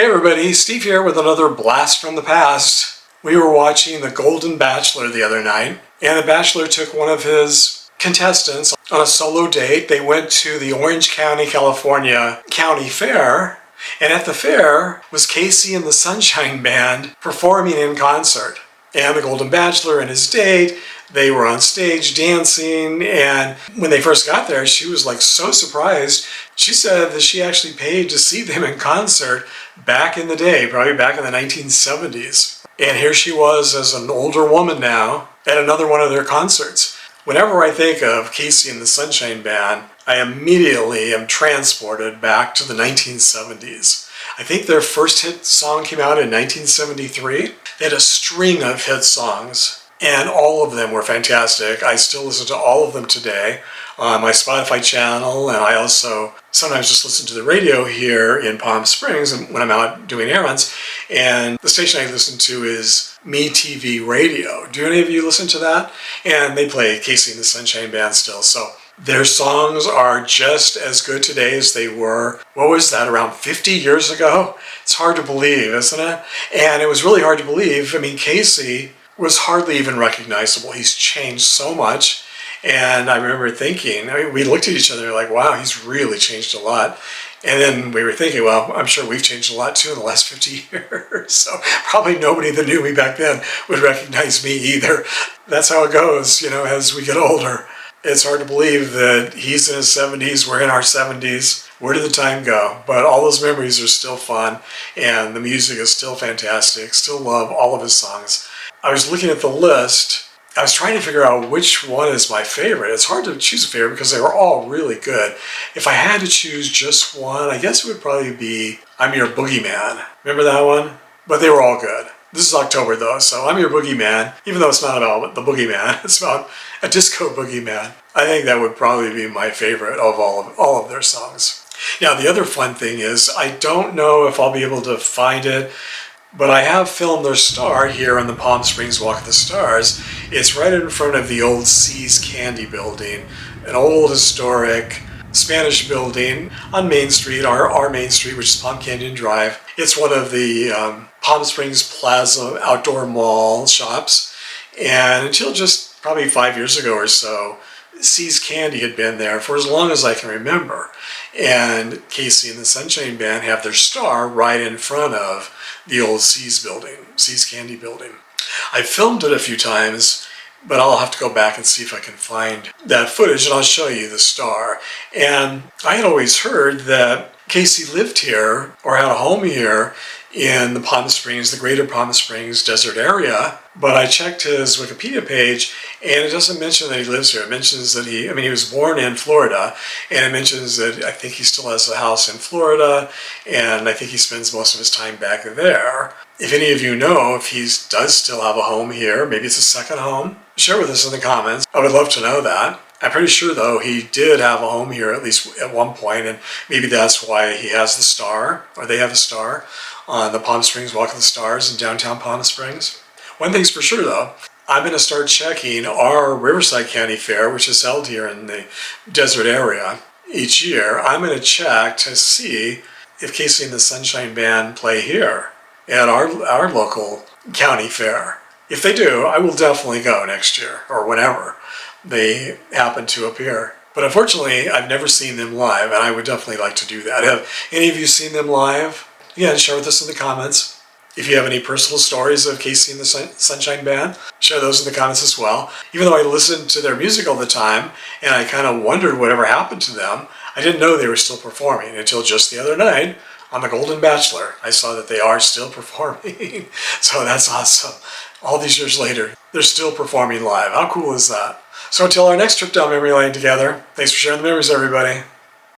Hey everybody, Steve here with another blast from the past. We were watching the Golden Bachelor the other night, and the Bachelor took one of his contestants on a solo date. They went to the Orange County, California County Fair, and at the fair was Casey and the Sunshine Band performing in concert. And the Golden Bachelor and his date, they were on stage dancing, and when they first got there, she was like so surprised. She said that she actually paid to see them in concert back in the day, probably back in the 1970s. And here she was as an older woman now at another one of their concerts. Whenever I think of Casey and the Sunshine Band, I immediately am transported back to the 1970s. I think their first hit song came out in 1973. They had a string of hit songs, and all of them were fantastic. I still listen to all of them today on my Spotify channel, and I also sometimes just listen to the radio here in Palm Springs when I'm out doing errands. And the station I listen to is MeTV Radio. Do any of you listen to that? And they play Casey and the Sunshine Band still. So their songs are just as good today as they were, what was that, around 50 years ago? It's hard to believe, isn't it? And it was really hard to believe. I mean, Casey was hardly even recognizable. He's changed so much. And I remember thinking, we looked at each other like, wow, he's really changed a lot. And then we were thinking, well, I'm sure we've changed a lot too in the last 50 years. So probably nobody that knew me back then would recognize me either. That's how it goes, as we get older. It's hard to believe that he's in his 70s, we're in our 70s. Where did the time go? But all those memories are still fun, and the music is still fantastic. Still love all of his songs. I was looking at the list. I was trying to figure out which one is my favorite. It's hard to choose a favorite because they were all really good. If I had to choose just one, I guess it would probably be I'm Your Boogeyman. Remember that one? But they were all good. This is October though, so I'm Your Boogeyman, even though it's not about the boogeyman, it's about a disco boogeyman. I think that would probably be my favorite of all of their songs. Now the other fun thing is, I don't know if I'll be able to find it, but I have filmed their star here on the Palm Springs Walk of the Stars. It's right in front of the old See's Candy building, an old historic Spanish building on Main Street, our Main Street, which is Palm Canyon Drive. It's one of the Palm Springs Plaza outdoor mall shops. And until just probably 5 years ago or so, See's Candy had been there for as long as I can remember. And Casey and the Sunshine Band have their star right in front of the old See's building, See's Candy building. I filmed it a few times, but I'll have to go back and see if I can find that footage, and I'll show you the star. And I had always heard that Casey lived here or had a home here in the Palm Springs, the greater Palm Springs desert area, but I checked his Wikipedia page and it doesn't mention that he lives here. It mentions that he was born in Florida, and it mentions that I think he still has a house in Florida, and I think he spends most of his time back there. If any of you know if he does still have a home here, maybe it's a second home, share with us in the comments. I would love to know that. I'm pretty sure, though, he did have a home here at least at one point, and maybe that's why he has the star, or they have a star, on the Palm Springs Walk of the Stars in downtown Palm Springs. One thing's for sure, though, I'm going to start checking our Riverside County Fair, which is held here in the desert area each year. I'm going to check to see if Casey and the Sunshine Band play here at our local county fair. If they do, I will definitely go next year, or whenever they happen to appear. But unfortunately, I've never seen them live, and I would definitely like to do that. Have any of you seen them live? Again, share with us in the comments. If you have any personal stories of Casey and the Sunshine Band, share those in the comments as well. Even though I listened to their music all the time, and I kind of wondered whatever happened to them, I didn't know they were still performing until just the other night on the Golden Bachelor. I saw that they are still performing. So that's awesome. All these years later, they're still performing live. How cool is that? So until our next trip down memory lane together, thanks for sharing the memories, everybody.